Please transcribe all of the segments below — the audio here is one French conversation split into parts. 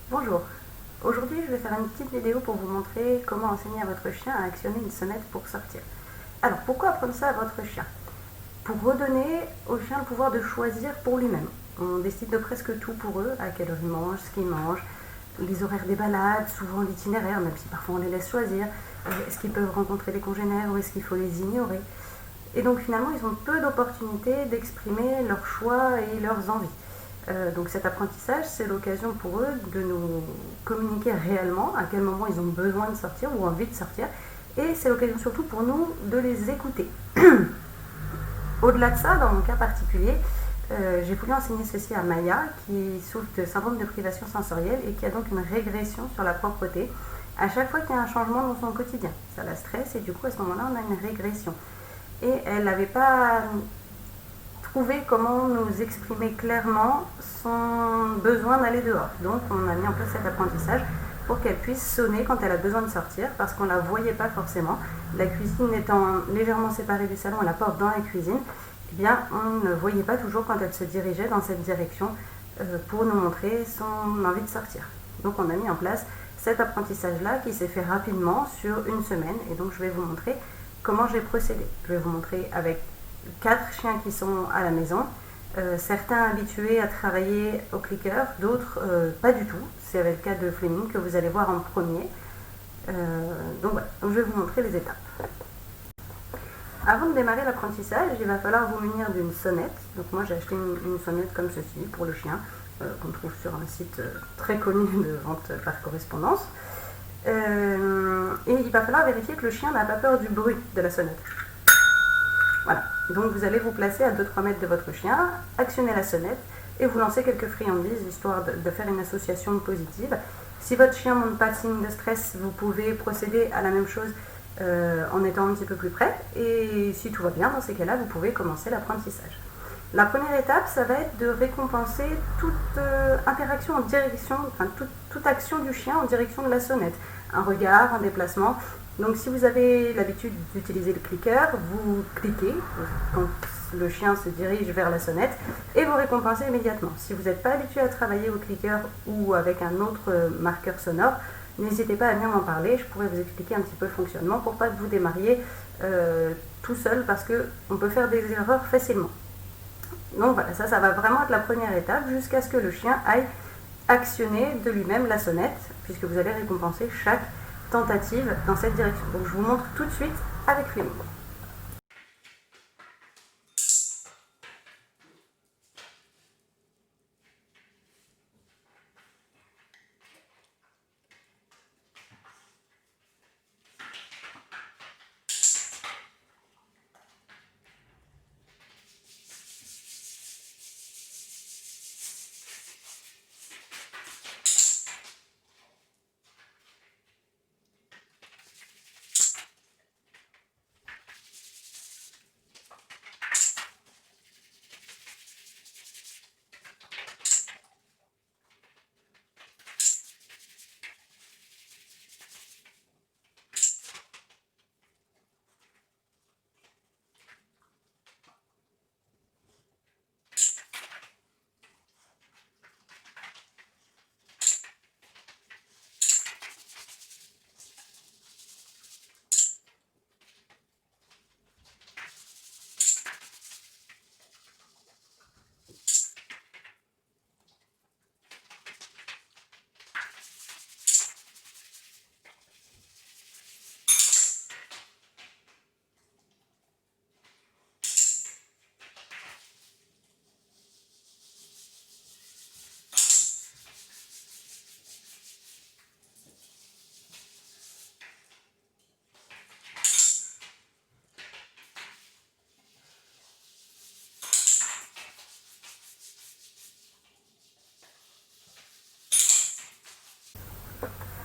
Bonjour, aujourd'hui je vais faire une petite vidéo pour vous montrer comment enseigner à votre chien à actionner une sonnette pour sortir. Alors pourquoi apprendre ça à votre chien? Pour redonner au chien le pouvoir de choisir pour lui-même. On décide de presque tout pour eux, à quelle heure ils mangent, ce qu'ils mangent, les horaires des balades, souvent l'itinéraire, même si parfois on les laisse choisir, est-ce qu'ils peuvent rencontrer des congénères ou est-ce qu'il faut les ignorer. Et donc finalement ils ont peu d'opportunités d'exprimer leurs choix et leurs envies. Donc cet apprentissage, c'est l'occasion pour eux de nous communiquer réellement à quel moment ils ont besoin de sortir ou envie de sortir. Et c'est l'occasion surtout pour nous de les écouter. Au-delà de ça, dans mon cas particulier, j'ai voulu enseigner ceci à Maya, qui souffre de syndrome de privation sensorielle et qui a donc une régression sur la propreté à chaque fois qu'il y a un changement dans son quotidien. Ça la stresse et du coup à ce moment-là on a une régression. Et elle n'avait pas trouvé comment nous exprimer clairement son besoin d'aller dehors. Donc on a mis en place cet apprentissage pour qu'elle puisse sonner quand elle a besoin de sortir, parce qu'on ne la voyait pas forcément. La cuisine étant légèrement séparée du salon et la porte dans la cuisine, eh bien, on ne voyait pas toujours quand elle se dirigeait dans cette direction pour nous montrer son envie de sortir. Donc on a mis en place cet apprentissage-là qui s'est fait rapidement sur une semaine, et donc je vais vous montrer comment j'ai procédé. Je vais vous montrer avec 4 chiens qui sont à la maison, certains habitués à travailler au clicker, d'autres pas du tout. C'est avec le cas de Fleming que vous allez voir en premier. Donc voilà, donc je vais vous montrer les étapes. Avant de démarrer l'apprentissage, il va falloir vous munir d'une sonnette. Donc moi j'ai acheté une sonnette comme ceci pour le chien, qu'on trouve sur un site très connu de vente par correspondance. Et il va falloir vérifier que le chien n'a pas peur du bruit de la sonnette. Voilà, donc vous allez vous placer à 2-3 mètres de votre chien, actionner la sonnette et vous lancer quelques friandises histoire de faire une association positive. Si votre chien ne montre pas de signe de stress, vous pouvez procéder à la même chose en étant un petit peu plus près. Et si tout va bien, dans ces cas-là, vous pouvez commencer l'apprentissage. La première étape, ça va être de récompenser toute interaction en direction, enfin toute action du chien en direction de la sonnette. Un regard, un déplacement. Donc si vous avez l'habitude d'utiliser le clicker, vous cliquez quand le chien se dirige vers la sonnette et vous récompensez immédiatement. Si vous n'êtes pas habitué à travailler au clicker ou avec un autre marqueur sonore, n'hésitez pas à venir m'en parler, je pourrais vous expliquer un petit peu le fonctionnement pour pas que vous démarriez tout seul parce qu'on peut faire des erreurs facilement. Donc voilà, ça va vraiment être la première étape jusqu'à ce que le chien aille actionner de lui-même la sonnette, puisque vous allez récompenser chaque tentative dans cette direction. Donc je vous montre tout de suite avec Fleming.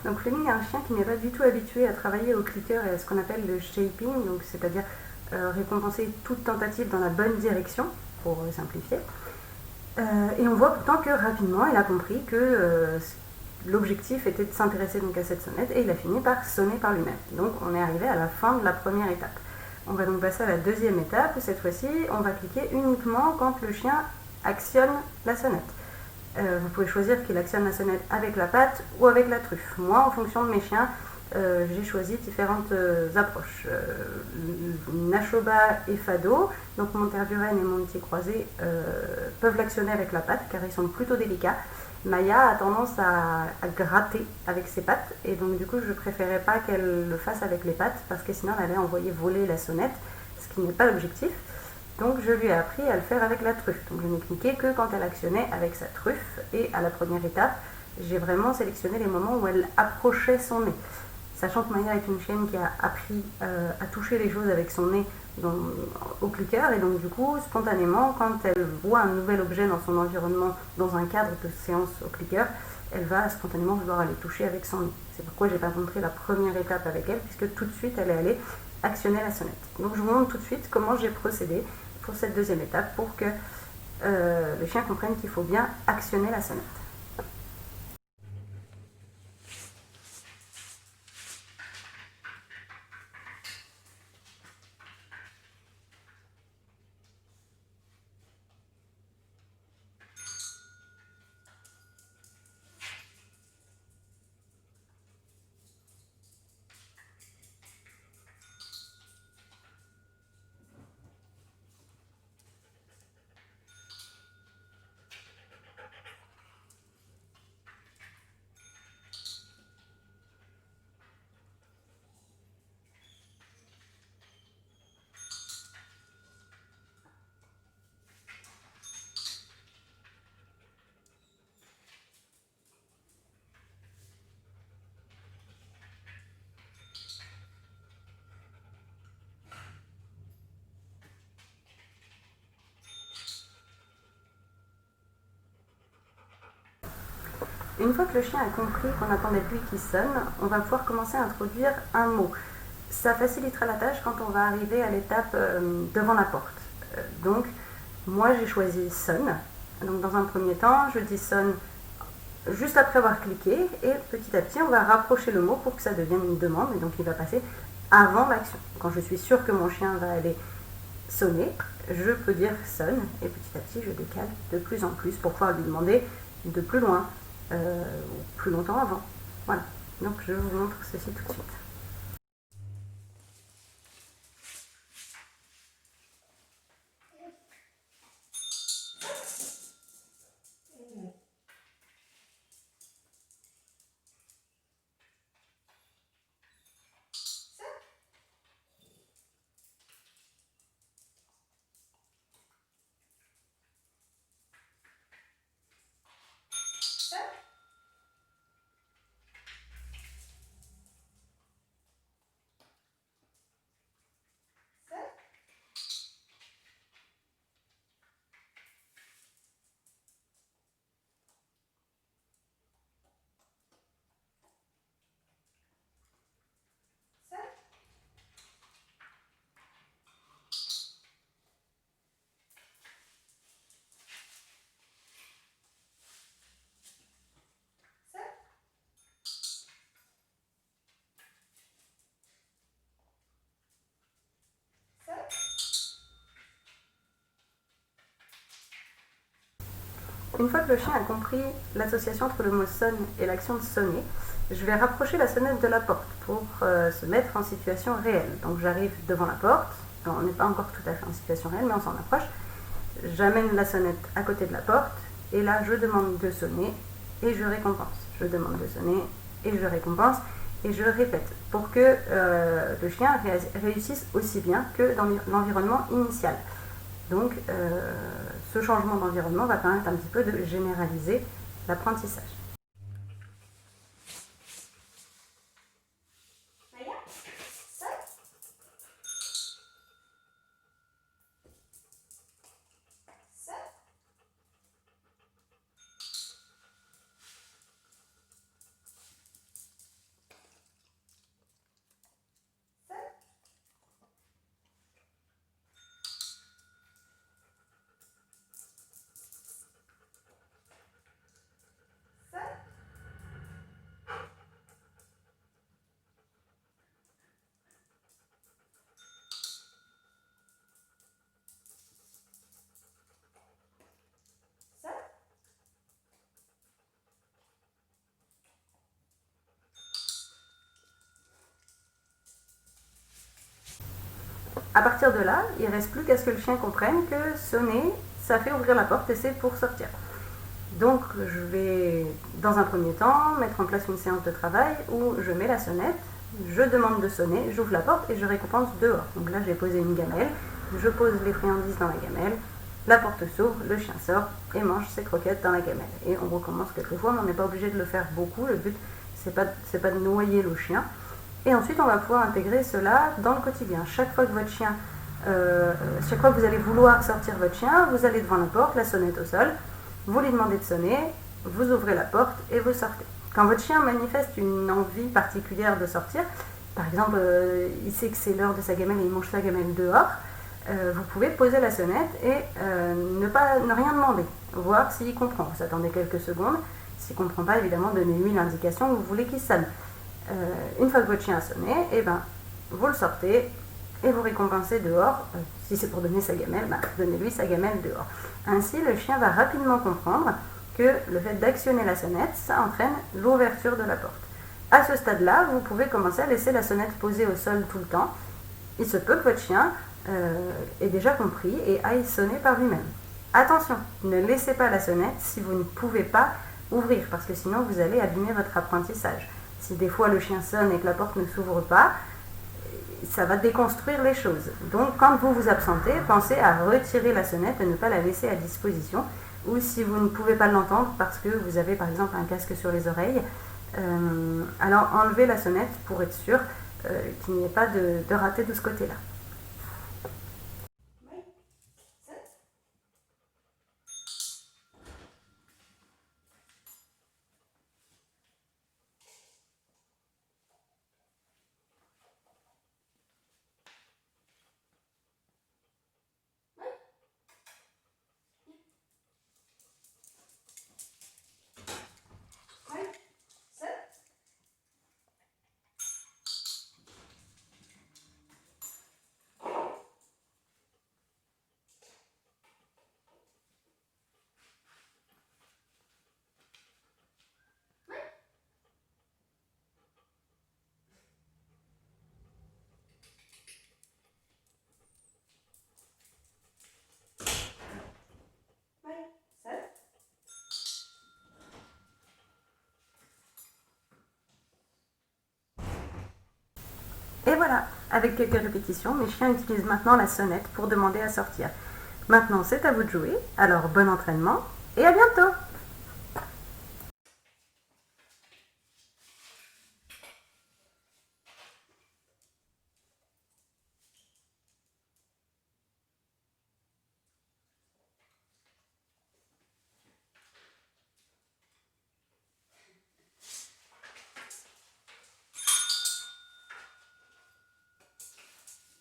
Donc Fleming est un chien qui n'est pas du tout habitué à travailler au clicker et à ce qu'on appelle le shaping, donc c'est-à-dire récompenser toute tentative dans la bonne direction, pour simplifier. Et on voit pourtant que rapidement il a compris que l'objectif était de s'intéresser donc à cette sonnette et il a fini par sonner par lui-même. Donc on est arrivé à la fin de la première étape. On va donc passer à la deuxième étape. Cette fois-ci, on va cliquer uniquement quand le chien actionne la sonnette. Vous pouvez choisir qu'il actionne la sonnette avec la patte ou avec la truffe. Moi, en fonction de mes chiens, j'ai choisi différentes approches. Nashoba et Fado, donc mon Tervuren et mon petit croisé, peuvent l'actionner avec la patte car ils sont plutôt délicats. Maya a tendance à gratter avec ses pattes et donc du coup je préférais pas qu'elle le fasse avec les pattes parce que sinon elle allait envoyer voler la sonnette, ce qui n'est pas l'objectif. Donc je lui ai appris à le faire avec la truffe. Donc je n'ai cliqué que quand elle actionnait avec sa truffe et à la première étape, j'ai vraiment sélectionné les moments où elle approchait son nez. Sachant que Maya est une chienne qui a appris à toucher les choses avec son nez au clicker et donc du coup spontanément quand elle voit un nouvel objet dans son environnement dans un cadre de séance au clicker, elle va spontanément vouloir aller toucher avec son nez. C'est pourquoi j'ai pas montré la première étape avec elle puisque tout de suite elle est allée actionner la sonnette. Donc je vous montre tout de suite comment j'ai procédé pour cette deuxième étape pour que le chien comprenne qu'il faut bien actionner la sonnette. Une fois que le chien a compris qu'on attendait de lui qu'il sonne, on va pouvoir commencer à introduire un mot. Ça facilitera la tâche quand on va arriver à l'étape devant la porte. Donc, moi j'ai choisi sonne. Donc, dans un premier temps, je dis sonne juste après avoir cliqué et petit à petit, on va rapprocher le mot pour que ça devienne une demande et donc il va passer avant l'action. Quand je suis sûre que mon chien va aller sonner, je peux dire sonne et petit à petit, je décale de plus en plus pour pouvoir lui demander de plus loin. Plus longtemps avant. Voilà. Donc je vous montre ceci tout de suite. Une fois que le chien a compris l'association entre le mot sonne et l'action de sonner, je vais rapprocher la sonnette de la porte pour se mettre en situation réelle. Donc j'arrive devant la porte, on n'est pas encore tout à fait en situation réelle, mais on s'en approche. J'amène la sonnette à côté de la porte et là je demande de sonner et je récompense. Je demande de sonner et je récompense et je répète pour que le chien réussisse aussi bien que dans l'environnement initial. Donc ce changement d'environnement va permettre un petit peu de généraliser l'apprentissage. À partir de là, il ne reste plus qu'à ce que le chien comprenne que sonner, ça fait ouvrir la porte et c'est pour sortir. Donc je vais, dans un premier temps, mettre en place une séance de travail où je mets la sonnette, je demande de sonner, j'ouvre la porte et je récompense dehors. Donc là, j'ai posé une gamelle, je pose les friandises dans la gamelle, la porte s'ouvre, le chien sort et mange ses croquettes dans la gamelle. Et on recommence quelquefois, mais on n'est pas obligé de le faire beaucoup. Le but, c'est pas de noyer le chien. Et ensuite, on va pouvoir intégrer cela dans le quotidien. Chaque fois que vous allez vouloir sortir votre chien, vous allez devant la porte, la sonnette au sol, vous lui demandez de sonner, vous ouvrez la porte et vous sortez. Quand votre chien manifeste une envie particulière de sortir, par exemple, il sait que c'est l'heure de sa gamelle et il mange sa gamelle dehors, vous pouvez poser la sonnette et ne rien demander, voir s'il comprend. Vous attendez quelques secondes. S'il ne comprend pas, évidemment, donnez-lui l'indication que vous voulez qu'il sonne. Une fois que votre chien a sonné, vous le sortez et vous récompensez dehors. Si c'est pour donner sa gamelle, donnez-lui sa gamelle dehors. Ainsi, le chien va rapidement comprendre que le fait d'actionner la sonnette, ça entraîne l'ouverture de la porte. À ce stade-là, vous pouvez commencer à laisser la sonnette posée au sol tout le temps. Il se peut que votre chien ait déjà compris et aille sonner par lui-même. Attention, ne laissez pas la sonnette si vous ne pouvez pas ouvrir, parce que sinon vous allez abîmer votre apprentissage. Si des fois le chien sonne et que la porte ne s'ouvre pas, ça va déconstruire les choses. Donc quand vous vous absentez, pensez à retirer la sonnette et ne pas la laisser à disposition. Ou si vous ne pouvez pas l'entendre parce que vous avez par exemple un casque sur les oreilles, alors enlevez la sonnette pour être sûr qu'il n'y ait pas de raté de ce côté-là. Et voilà, avec quelques répétitions, mes chiens utilisent maintenant la sonnette pour demander à sortir. Maintenant, c'est à vous de jouer, alors bon entraînement et à bientôt!